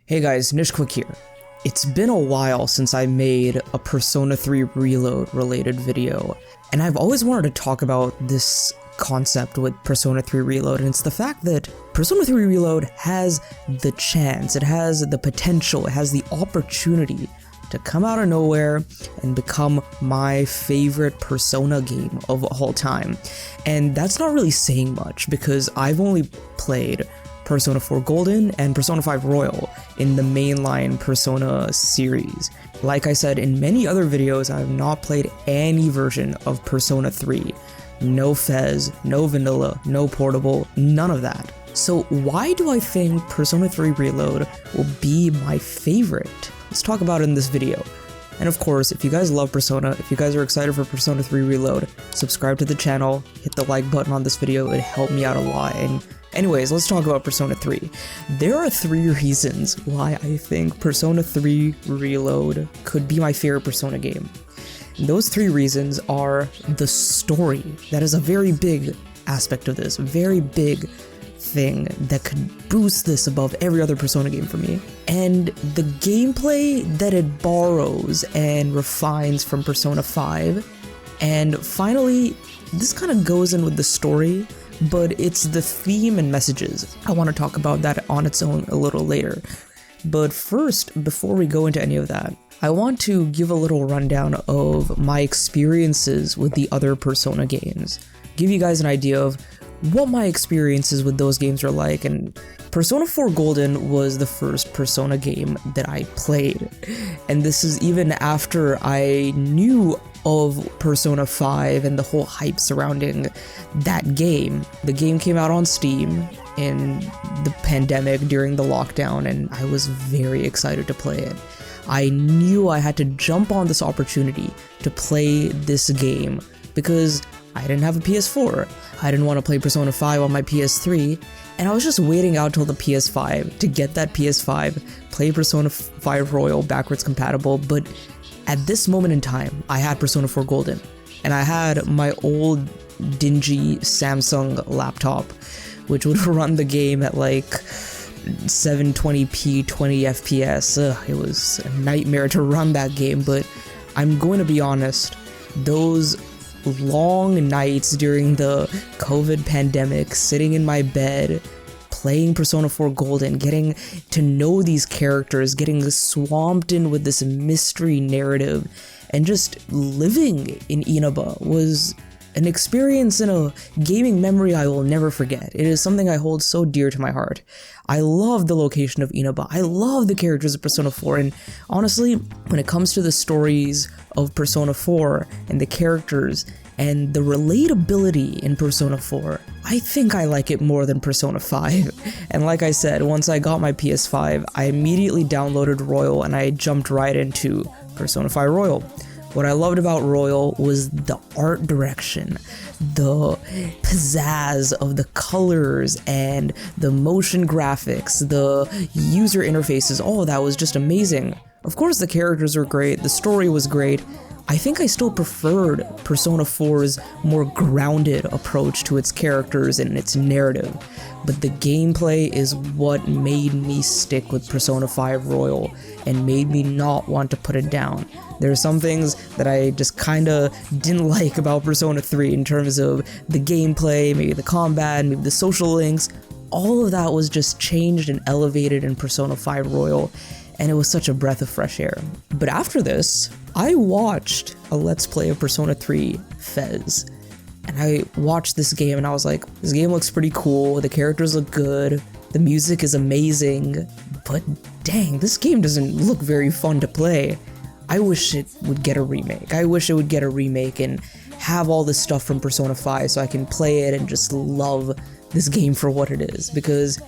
Hey guys, NishQuick here. It's been a while since I made a Persona 3 Reload related video, and I've always wanted to talk about this concept with Persona 3 Reload, and it's the fact that Persona 3 Reload has the chance, it has the potential, it has the opportunity to come out of nowhere and become my favorite Persona game of all time. And that's not really saying much because I've only played Persona 4 Golden and Persona 5 Royal in the mainline Persona series. Like I said in many other videos, I have not played any version of Persona 3. No Fez, no Vanilla, no Portable, none of that. So why do I think Persona 3 Reload will be my favorite? Let's talk about it in this video. And of course, if you guys love Persona, if you guys are excited for Persona 3 Reload, subscribe to the channel, hit the like button on this video, it helped me out a lot. And anyways, let's talk about Persona 3. There are 3 reasons why I think Persona 3 Reload could be my favorite Persona game. And those 3 reasons are the story. That is a very big aspect of this, a very big thing that could boost this above every other Persona game for me. And the gameplay that it borrows and refines from Persona 5. And finally, this kind of goes in with the story, but it's the theme and messages. I want to talk about that on its own a little later. But first, before we go into any of that, I want to give a little rundown of my experiences with the other Persona games. Give you guys an idea of what my experiences with those games are like. And Persona 4 Golden was the first Persona game that I played. And this is even after I knew of Persona 5 and the whole hype surrounding that game. The game came out on Steam in the pandemic during the lockdown, and I was very excited to play it. I knew I had to jump on this opportunity to play this game because I didn't have a PS4. I didn't want to play Persona 5 on my PS3, and I was just waiting out till the PS5 to get that PS5, play Persona 5 Royal backwards compatible, but at this moment in time, I had Persona 4 Golden, and I had my old dingy Samsung laptop, which would run the game at like 720p, 20 FPS. It was a nightmare to run that game, but I'm going to be honest, those long nights during the COVID pandemic, sitting in my bed, playing Persona 4 Golden, getting to know these characters, getting swamped in with this mystery narrative, and just living in Inaba was an experience and a gaming memory I will never forget. It is something I hold so dear to my heart. I love the location of Inaba. I love the characters of Persona 4, and honestly, when it comes to the stories of Persona 4 and the characters and the relatability in Persona 4, I think I like it more than Persona 5. And like I said, once I got my PS5, I immediately downloaded Royal and I jumped right into Persona 5 Royal. What I loved about Royal was the art direction, the pizzazz of the colors and the motion graphics, the user interfaces, all of that was just amazing. Of course the characters were great, the story was great. I think I still preferred Persona 4's more grounded approach to its characters and its narrative, but the gameplay is what made me stick with Persona 5 Royal and made me not want to put it down. There are some things that I just kinda didn't like about Persona 3 in terms of the gameplay, maybe the combat, maybe the social links. All of that was just changed and elevated in Persona 5 Royal, and it was such a breath of fresh air. But after this, I watched a Let's Play of Persona 3 Fez, and I watched this game and I was like, this game looks pretty cool, the characters look good, the music is amazing, but dang, this game doesn't look very fun to play. I wish it would get a remake. I wish it would get a remake and have all this stuff from Persona 5 so I can play it and just love this game for what it is, because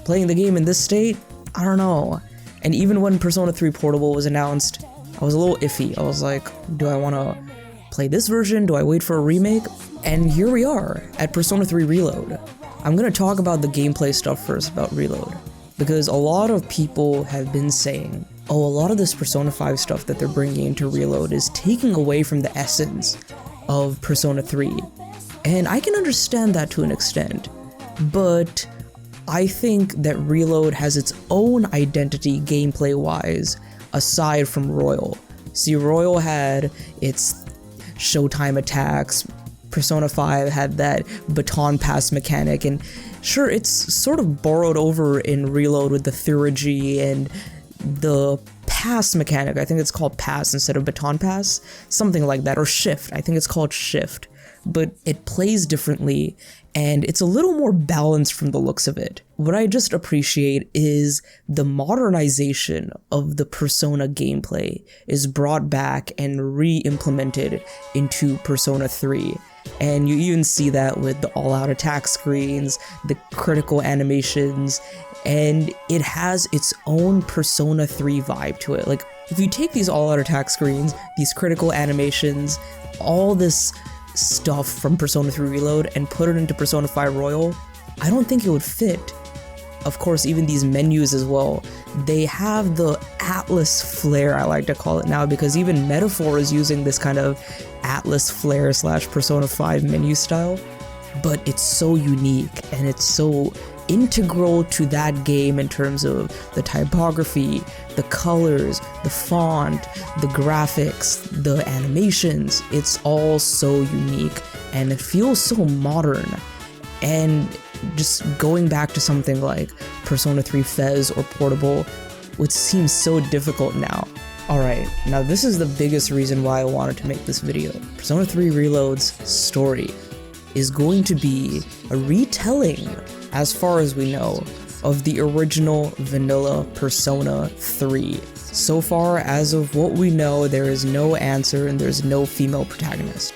playing the game in this state, I don't know. And even when Persona 3 Portable was announced, I was a little iffy. I was like, do I want to play this version? Do I wait for a remake? And here we are at Persona 3 Reload. I'm going to talk about the gameplay stuff first about Reload, because a lot of people have been saying, oh, a lot of this Persona 5 stuff that they're bringing into Reload is taking away from the essence of Persona 3. And I can understand that to an extent, but I think that Reload has its own identity gameplay-wise, aside from Royal. See, Royal had its Showtime attacks, Persona 5 had that baton pass mechanic, and sure, it's sort of borrowed over in Reload with the Theurgy and the pass mechanic. I think it's called pass instead of baton pass, something like that, or shift. I think it's called shift, but it plays differently and it's a little more balanced from the looks of it. What I just appreciate is the modernization of the Persona gameplay is brought back and re-implemented into Persona 3. And you even see that with the all-out attack screens, the critical animations, and it has its own Persona 3 vibe to it. Like, if you take these all-out attack screens, these critical animations, all this stuff from Persona 3 Reload and put it into Persona 5 Royal, I don't think it would fit. Of course, even these menus as well, they have the Atlas flair, I like to call it now, because even Metaphor is using this kind of Atlas flair / Persona 5 menu style, but it's so unique and it's so integral to that game in terms of the typography, the colors, the font, the graphics, the animations. It's all so unique and it feels so modern. And just going back to something like Persona 3 Fez or Portable, which seems so difficult now. Alright, now this is the biggest reason why I wanted to make this video. Persona 3 Reload's story is going to be a retelling, as far as we know, of the original vanilla Persona 3. So far, as of what we know, there is no answer and there's no female protagonist.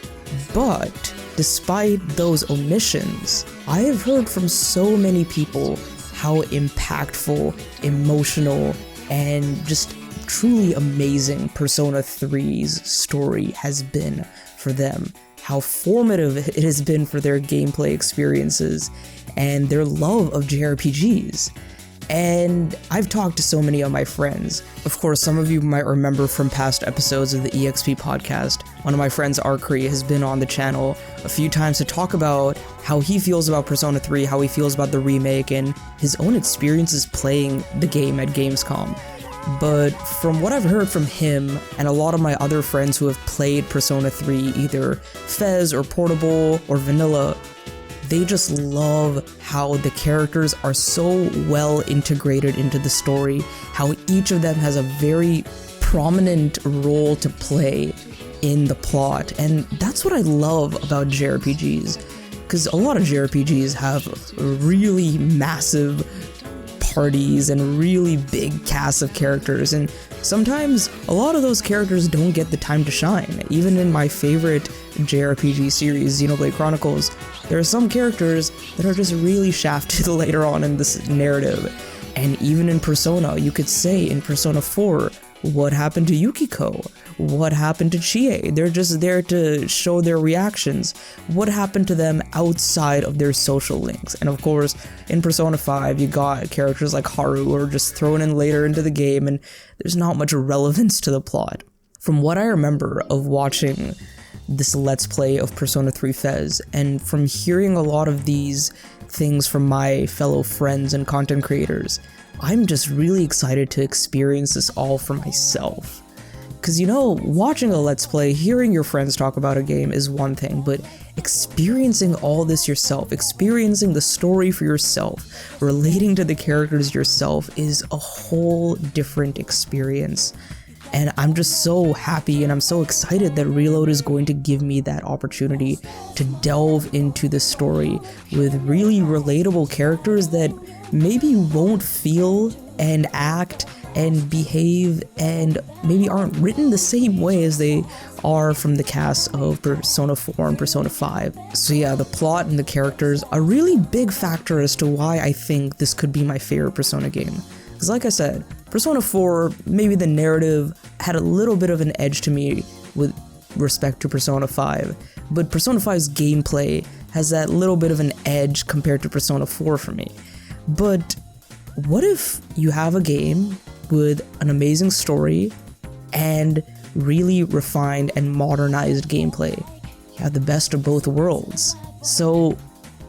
But despite those omissions, I have heard from so many people how impactful, emotional, and just truly amazing Persona 3's story has been for them. How formative it has been for their gameplay experiences and their love of JRPGs. And I've talked to so many of my friends. Of course, some of you might remember from past episodes of the EXP podcast, one of my friends, Arkri, has been on the channel a few times to talk about how he feels about Persona 3, how he feels about the remake, and his own experiences playing the game at Gamescom. But from what I've heard from him and a lot of my other friends who have played Persona 3, either Fez or Portable or Vanilla, they just love how the characters are so well integrated into the story, how each of them has a very prominent role to play in the plot, and that's what I love about JRPGs, because a lot of JRPGs have really massive parties and really big casts of characters, and sometimes a lot of those characters don't get the time to shine. Even in my favorite JRPG series, Xenoblade Chronicles, there are some characters that are just really shafted later on in this narrative. And even in Persona, you could say in Persona 4, what happened to Yukiko? What happened to Chie? They're just there to show their reactions. What happened to them outside of their social links? And of course, in Persona 5, you got characters like Haru who are just thrown in later into the game, and there's not much relevance to the plot. From what I remember of watching this Let's Play of Persona 3 Fez, and from hearing a lot of these things from my fellow friends and content creators, I'm just really excited to experience this all for myself. Because, you know, watching a Let's Play, hearing your friends talk about a game is one thing, but experiencing all this yourself, experiencing the story for yourself, relating to the characters yourself is a whole different experience. And I'm just so happy and I'm so excited that Reload is going to give me that opportunity to delve into the story with really relatable characters that maybe won't feel and act and behave and maybe aren't written the same way as they are from the cast of Persona 4 and Persona 5. So yeah, the plot and the characters are a really big factor as to why I think this could be my favorite Persona game. Because like I said, Persona 4, maybe the narrative had a little bit of an edge to me with respect to Persona 5, but Persona 5's gameplay has that little bit of an edge compared to Persona 4 for me. But what if you have a game with an amazing story and really refined and modernized gameplay? You have the best of both worlds. So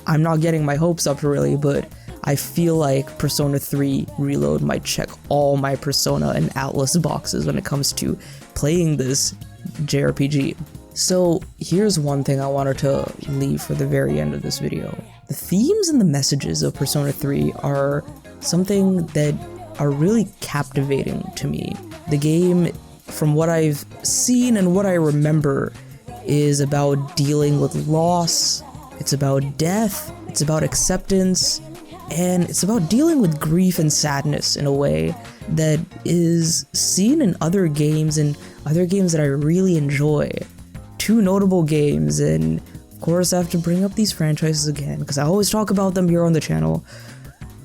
I'm not getting my hopes up really, but I feel like Persona 3 Reload might check all my Persona and Atlus boxes when it comes to playing this JRPG. So here's one thing I wanted to leave for the very end of this video. The themes and the messages of Persona 3 are something that are really captivating to me. The game, from what I've seen and what I remember, is about dealing with loss, it's about death, it's about acceptance, and it's about dealing with grief and sadness in a way that is seen in other games and other games that I really enjoy. Two notable games, and of course I have to bring up these franchises again because I always talk about them here on the channel.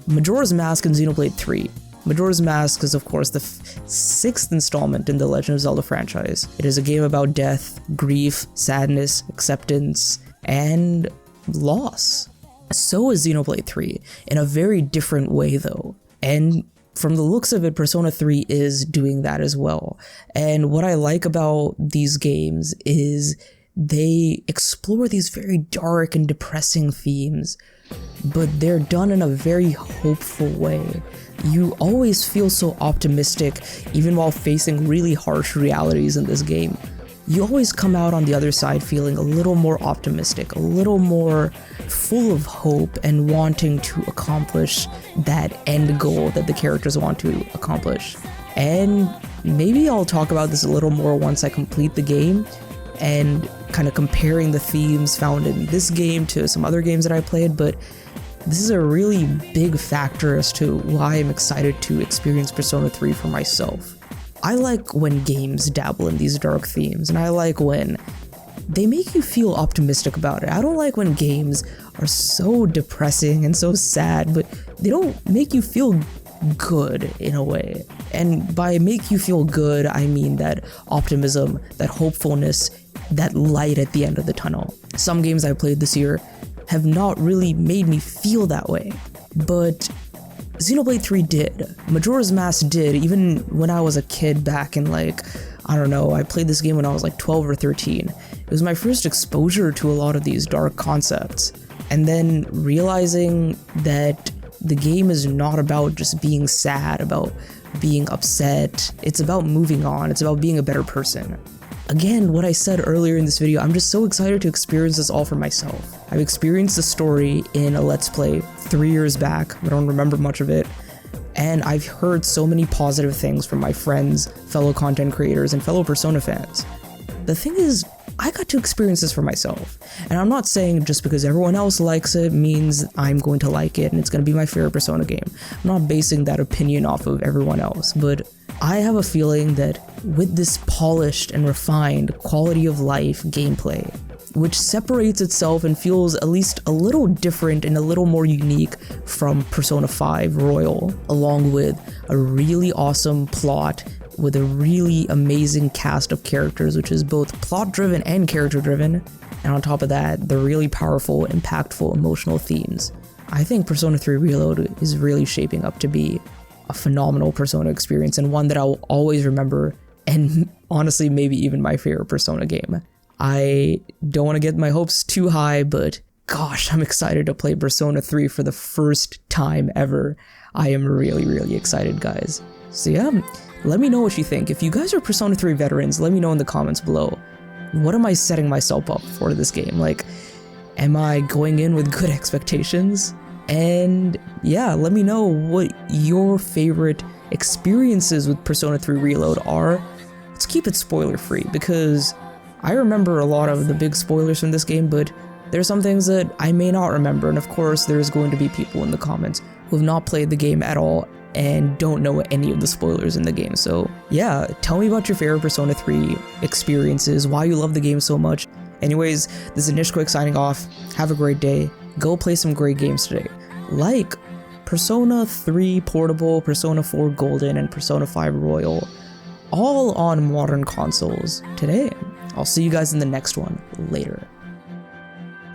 Majora's Mask and Xenoblade 3. Majora's Mask is of course the 6th installment in the Legend of Zelda franchise. It is a game about death, grief, sadness, acceptance, and loss. So is Xenoblade 3, in a very different way though. And from the looks of it, Persona 3 is doing that as well. And what I like about these games is they explore these very dark and depressing themes, but they're done in a very hopeful way. You always feel so optimistic, even while facing really harsh realities in this game. You always come out on the other side feeling a little more optimistic, a little more full of hope and wanting to accomplish that end goal that the characters want to accomplish. And maybe I'll talk about this a little more once I complete the game and kind of comparing the themes found in this game to some other games that I played, but this is a really big factor as to why I'm excited to experience Persona 3 for myself. I like when games dabble in these dark themes, and I like when they make you feel optimistic about it. I don't like when games are so depressing and so sad, but they don't make you feel good in a way. And by make you feel good, I mean that optimism, that hopefulness, that light at the end of the tunnel. Some games I played this year have not really made me feel that way, but Xenoblade 3 did. Majora's Mask did, even when I was a kid back in I don't know, I played this game when I was 12 or 13. It was my first exposure to a lot of these dark concepts. And then realizing that the game is not about just being sad, about being upset. It's about moving on. It's about being a better person. Again, what I said earlier in this video, I'm just so excited to experience this all for myself. I've experienced the story in a Let's Play 3 years back. I don't remember much of it. And I've heard so many positive things from my friends, fellow content creators, and fellow Persona fans. The thing is, I got to experience this for myself. And I'm not saying just because everyone else likes it means I'm going to like it and it's going to be my favorite Persona game. I'm not basing that opinion off of everyone else, but I have a feeling that with this polished and refined quality of life gameplay, which separates itself and feels at least a little different and a little more unique from Persona 5 Royal, along with a really awesome plot with a really amazing cast of characters, which is both plot-driven and character-driven, and on top of that, the really powerful, impactful, emotional themes. I think Persona 3 Reload is really shaping up to be a phenomenal Persona experience, and one that I'll always remember, and honestly, maybe even my favorite Persona game. I don't want to get my hopes too high, but gosh, I'm excited to play Persona 3 for the first time ever. I am really, really excited, guys. So yeah, let me know what you think. If you guys are Persona 3 veterans, let me know in the comments below. What am I setting myself up for this game? Am I going in with good expectations? And yeah, let me know what your favorite experiences with Persona 3 Reload are. Let's keep it spoiler free, because I remember a lot of the big spoilers from this game, but there's some things that I may not remember, and of course there's going to be people in the comments who have not played the game at all and don't know any of the spoilers in the game. So yeah, tell me about your favorite Persona 3 experiences, why you love the game so much. Anyways, this is Nishquick signing off. Have a great day. Go play some great games today, like Persona 3 Portable, Persona 4 Golden, and Persona 5 Royal, all on modern consoles today. I'll see you guys in the next one later.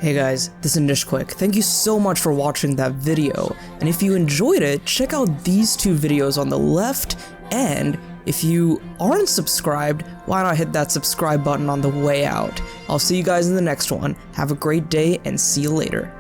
Hey guys, this is Nishquick. Thank you so much for watching that video, and if you enjoyed it, check out these two videos on the left, and if you aren't subscribed, why not hit that subscribe button on the way out? I'll see you guys in the next one. Have a great day, and see you later.